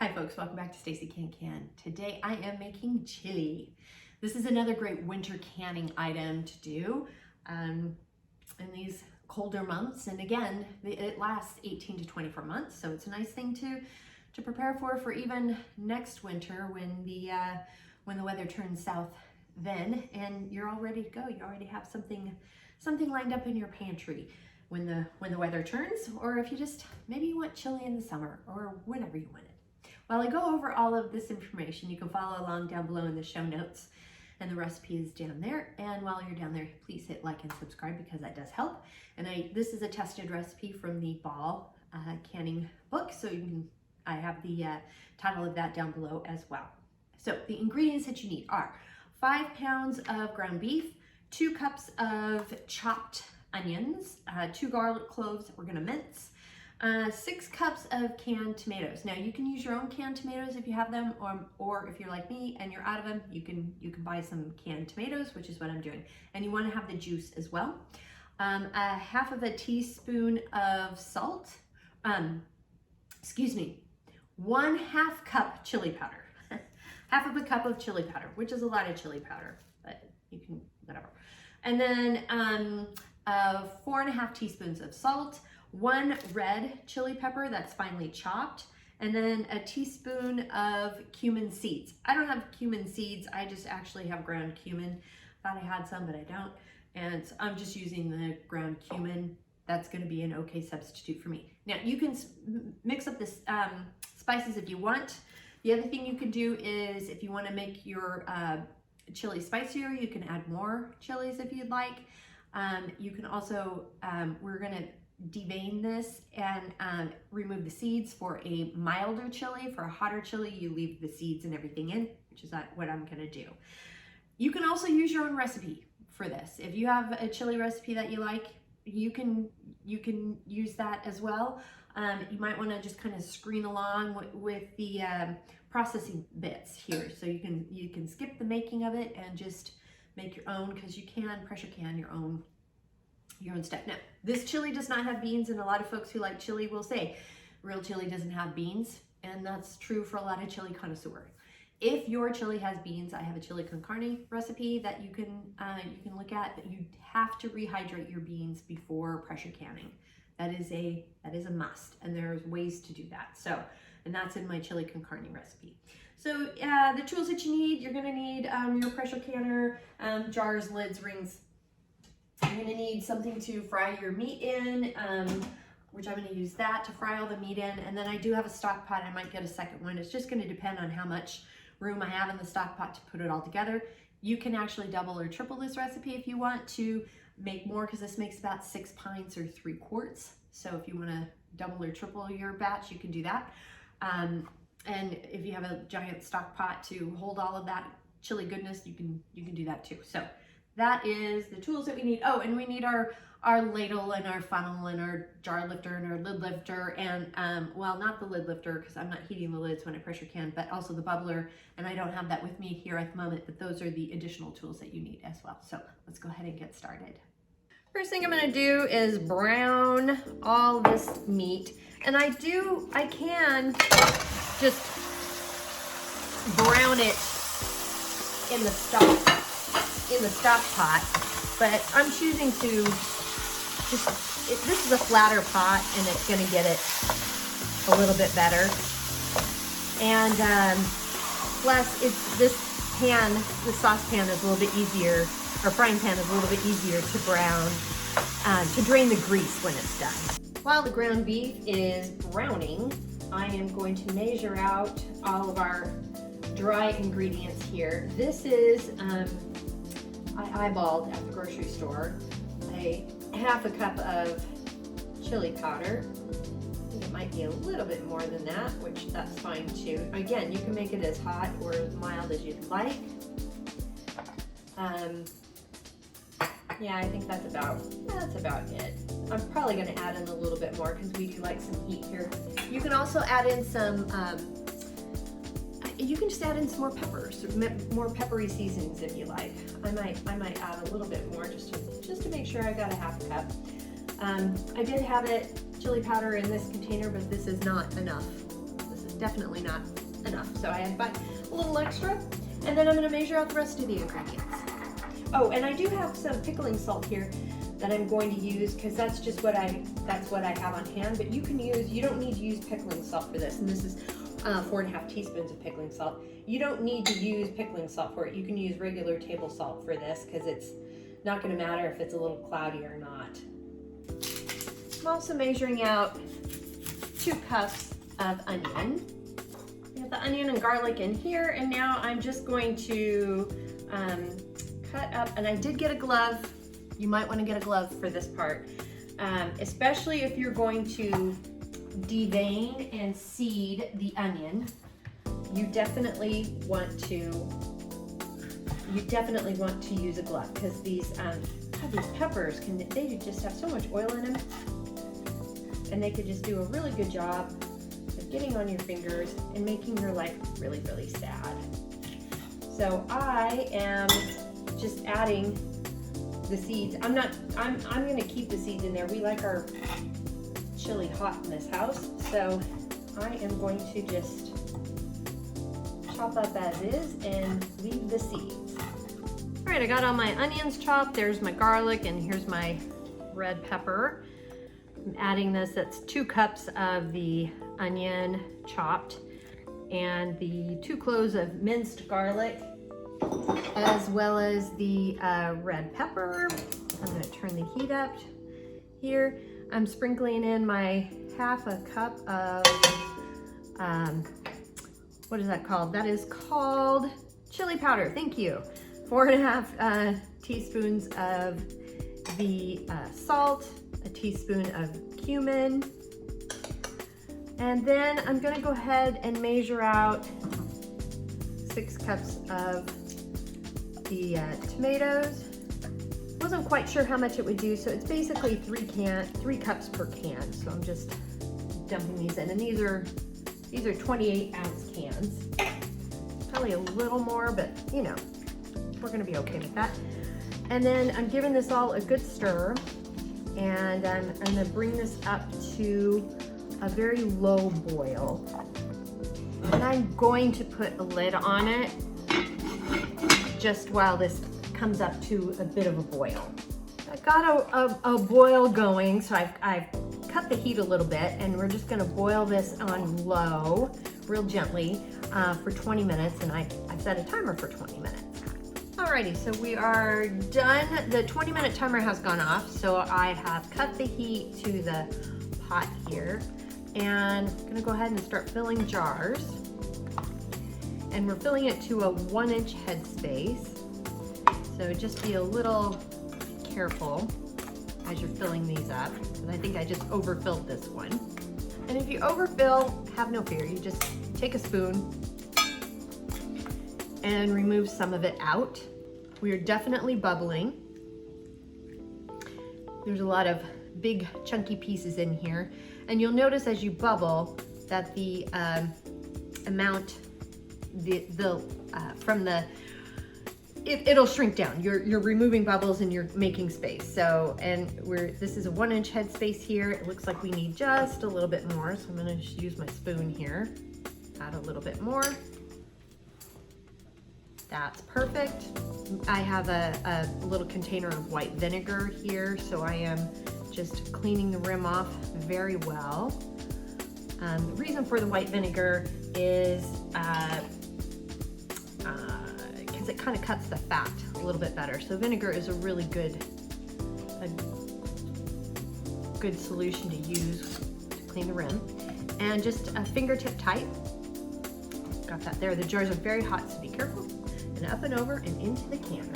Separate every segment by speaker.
Speaker 1: Hi folks, welcome back to Stacey Can. Today I am making chili. This is another great winter canning item to do in these colder months. And again, it lasts 18 to 24 months. So it's a nice thing to prepare for even next winter when the weather turns south then, and you're all ready to go. You already have something lined up in your pantry when the weather turns, or if you just, maybe you want chili in the summer or whenever you want it. While I go over all of this information, you can follow along down below in the show notes, and the recipe is down there. And while you're down there, please hit like and subscribe because that does help. And this is a tested recipe from the Ball canning book, so I have the title of that down below as well. So the ingredients that you need are 5 pounds of ground beef, 2 cups of chopped onions, 2 garlic cloves we're gonna mince, 6 cups of canned tomatoes. Now you can use your own canned tomatoes if you have them, or if you're like me and you're out of them, you can buy some canned tomatoes, which is what I'm doing. And you want to have the juice as well. A half of a teaspoon of salt. 1/2 cup chili powder. Half of a cup of chili powder, which is a lot of chili powder, but you can, whatever. And then 4.5 teaspoons of salt, 1 red chili pepper that's finely chopped, and then a teaspoon of cumin seeds. I don't have cumin seeds, I just actually have ground cumin. Thought I had some, but I don't. And so I'm just using the ground cumin. That's gonna be an okay substitute for me. Now you can mix up this spices if you want. The other thing you can do is if you wanna make your chili spicier, you can add more chilies if you'd like. You can also, we're gonna devein this and remove the seeds for a milder chili. For a hotter chili, you leave the seeds and everything in, which is what I'm gonna do. You can also use your own recipe for this. If you have a chili recipe that you like, you can use that as well. You might wanna just kind of screen along with the processing bits here. So you can skip the making of it and just make your own, because you can pressure can your own stuff. Now, this chili does not have beans, and a lot of folks who like chili will say real chili doesn't have beans, and that's true for a lot of chili connoisseurs. If your chili has beans, I have a chili con carne recipe that you can look at, but you have to rehydrate your beans before pressure canning. That is a must, and there's ways to do that. So, and that's in my chili con carne recipe. So the tools that you need, you're gonna need your pressure canner, jars, lids, rings. You're gonna need something to fry your meat in, which I'm gonna use that to fry all the meat in. And then I do have a stock pot. I might get a second one. It's just gonna depend on how much room I have in the stock pot to put it all together. You can actually double or triple this recipe if you want to make more, because this makes about 6 pints or 3 quarts. So if you wanna double or triple your batch, you can do that. And if you have a giant stock pot to hold all of that chili goodness, you can do that too. So that is the tools that we need. Oh, and we need our ladle and our funnel and our jar lifter and our lid lifter, and well, not the lid lifter because I'm not heating the lids when I pressure can, but also the bubbler, and I don't have that with me here at the moment, but those are the additional tools that you need as well. So let's go ahead and get started. First thing I'm gonna do is brown all this meat, and I can just brown it in the stock pot, but I'm choosing to this is a flatter pot, and it's gonna get it a little bit better. And plus this saucepan is a little bit easier, or frying pan is a little bit easier to brown, to drain the grease when it's done. While the ground beef is browning, I am going to measure out all of our dry ingredients here. This is, I eyeballed at the grocery store, a 1/2 cup of chili powder. I think it might be a little bit more than that, which that's fine too. Again, you can make it as hot or as mild as you'd like. Yeah, I think that's about it. I'm probably gonna add in a little bit more because we do like some heat here. You can also add in some, you can just add in some more peppers, more peppery seasonings if you like. I might add a little bit more just to make sure I got a 1/2 cup. I did have chili powder in this container, but this is not enough. This is definitely not enough. So I had a little extra, and then I'm gonna measure out the rest of the ingredients. Oh, and I do have some pickling salt here that I'm going to use because that's what I have on hand. But you don't need to use pickling salt for this. And this is 4.5 teaspoons of pickling salt. You don't need to use pickling salt for it. You can use regular table salt for this because it's not going to matter if it's a little cloudy or not. I'm also measuring out 2 cups of onion. We have the onion and garlic in here, and now I'm just going to cut up, and I did get a glove. You might want to get a glove for this part, especially if you're going to devein and seed the onion. You definitely want to use a glove because these peppers they just have so much oil in them, and they could just do a really good job of getting on your fingers and making your life really, really sad. So I am just adding the seeds. I'm gonna keep the seeds in there. We like our chili hot in this house, so I am going to just chop up as is and leave the seeds. All right, I got all my onions chopped. There's my garlic, and here's my red pepper. I'm adding this. That's 2 cups of the onion chopped, and the 2 cloves of minced garlic, as well as the red pepper. I'm going to turn the heat up here. I'm sprinkling in my 1/2 cup of, what is that called? That is called chili powder. Thank you. 4.5 teaspoons of the salt, a teaspoon of cumin, and then I'm going to go ahead and measure out 6 cups of the tomatoes. Wasn't quite sure how much it would do, so it's basically 3 cups per can. So I'm just dumping these in, and these are 28-ounce cans. Probably a little more, but you know, we're gonna be okay with that. And then I'm giving this all a good stir, and I'm gonna bring this up to a very low boil. And I'm going to put a lid on it just while this comes up to a bit of a boil. I've got a boil going, so I've cut the heat a little bit, and we're just gonna boil this on low, real gently, for 20 minutes, and I've set a timer for 20 minutes. Alrighty, so we are done. The 20-minute timer has gone off, so I have cut the heat to the pot here, and I'm gonna go ahead and start filling jars. And we're filling it to a 1-inch headspace. So just be a little careful as you're filling these up, because I think I just overfilled this one. And if you overfill, have no fear. You just take a spoon and remove some of it out. We are definitely bubbling. There's a lot of big chunky pieces in here. And you'll notice as you bubble that the amount, it'll shrink down. You're removing bubbles and you're making space. So, and this is a 1-inch headspace here. It looks like we need just a little bit more. So I'm gonna just use my spoon here. Add a little bit more. That's perfect. I have a little container of white vinegar here. So I am just cleaning the rim off very well. The reason for the white vinegar is because it kind of cuts the fat a little bit better. So vinegar is a really good solution to use to clean the rim. And just a fingertip tight. Got that there. The jars are very hot, so be careful. And up and over and into the canner.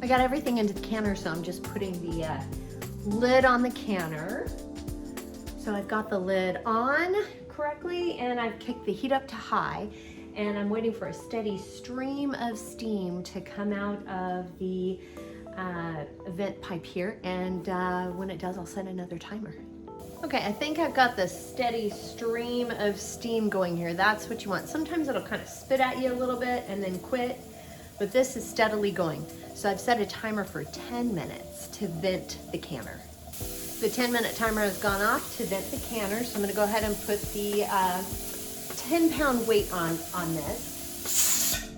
Speaker 1: I got everything into the canner, so I'm just putting the lid on the canner. So I've got the lid on correctly, and I've kicked the heat up to high, and I'm waiting for a steady stream of steam to come out of the vent pipe here, and when it does, I'll set another timer. Okay, I think I've got the steady stream of steam going here. That's what you want. Sometimes it'll kind of spit at you a little bit and then quit, but this is steadily going. So I've set a timer for 10 minutes to vent the canner. The 10-minute timer has gone off to vent the canner, so I'm gonna go ahead and put the 10-pound weight on this.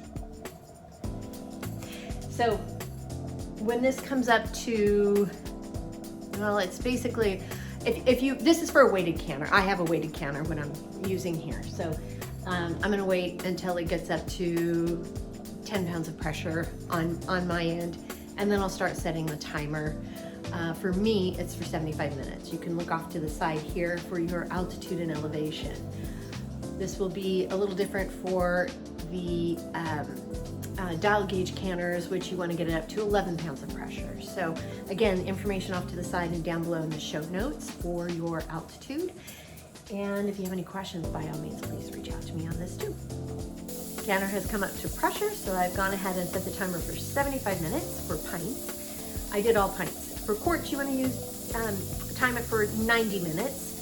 Speaker 1: So when this comes up to, well, it's basically, if you, this is for a weighted canner. I have a weighted canner when I'm using here. So I'm gonna wait until it gets up to 10 pounds of pressure on my end, and then I'll start setting the timer. For me, it's for 75 minutes. You can look off to the side here for your altitude and elevation. This will be a little different for the dial gauge canners, which you want to get it up to 11 pounds of pressure. So again, information off to the side and down below in the show notes for your altitude. And if you have any questions, by all means, please reach out to me on this too. Canner has come up to pressure, so I've gone ahead and set the timer for 75 minutes for pints. I did all pints. For quarts, you want to use time it for 90 minutes.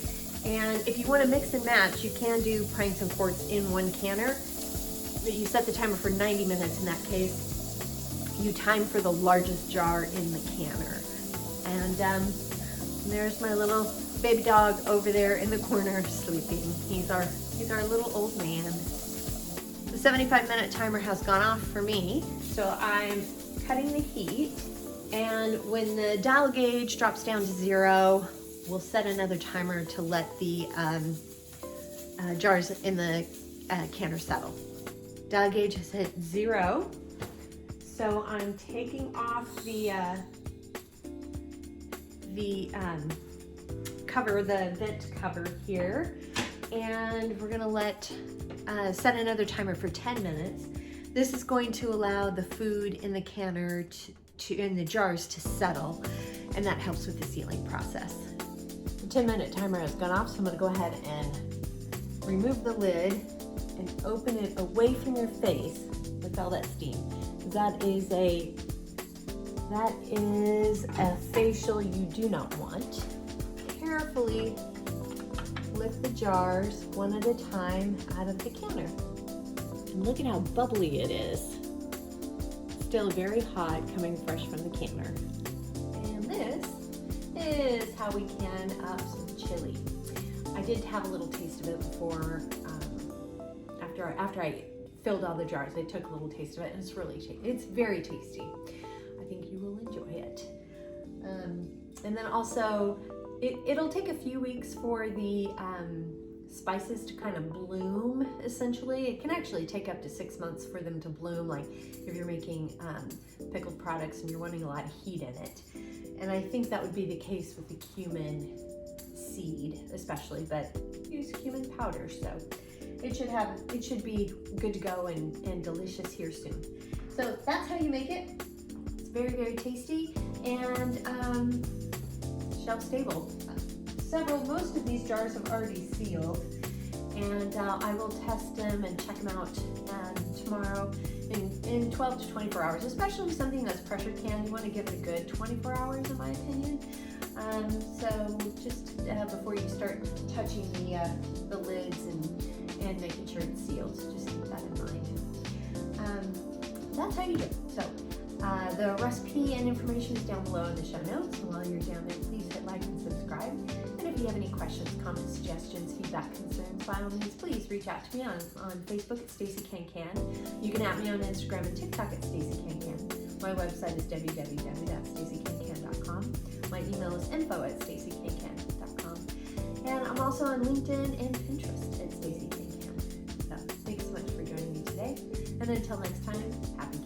Speaker 1: And if you want to mix and match, you can do pints and quarts in one canner. But you set the timer for 90 minutes in that case. You time for the largest jar in the canner. And there's my little baby dog over there in the corner sleeping. He's our little old man. The 75-minute timer has gone off for me, so I'm cutting the heat. And when the dial gauge drops down to 0, we'll set another timer to let the jars in the canner settle. Dial gauge has hit 0, so I'm taking off the cover, the vent cover here, and we're gonna set another timer for 10 minutes. This is going to allow the food in the canner in the jars to settle, and that helps with the sealing process. The 10-minute timer has gone off, so I'm gonna go ahead and remove the lid and open it away from your face with all that steam. That is a facial you do not want. Carefully lift the jars one at a time out of the canner. And look at how bubbly it is. Still very hot, coming fresh from the canner. And this is how we can up some chili. I did have a little taste of it before, after I filled all the jars. I took a little taste of it, and it's very tasty. I think you will enjoy it. And then also, it'll take a few weeks for the spices to kind of bloom, essentially. It can actually take up to 6 months for them to bloom, like if you're making pickled products and you're wanting a lot of heat in it. And I think that would be the case with the cumin seed, especially, but use cumin powder, so it should be good to go and delicious here soon. So that's how you make it. It's very, very tasty and shelf stable. Most of these jars have already sealed, and I will test them and check them out tomorrow in 12 to 24 hours, especially with something that's pressure canned. You want to give it a good 24 hours, in my opinion. So just before you start touching the lids and making sure it's sealed, so just keep that in mind. That's how you do it. So the recipe and information is down below in the show notes. And while you're down there, please hit like and subscribe. And if you have any questions, comments, suggestions, feedback, concerns, by all means, please reach out to me on Facebook at Stacey Can. You can at me on Instagram and TikTok at Stacey Can. My website is www.staceycancan.com. My email is info@staceycancan.com. And I'm also on LinkedIn and Pinterest at Stacey Can. So thanks so much for joining me today. And until next time, happy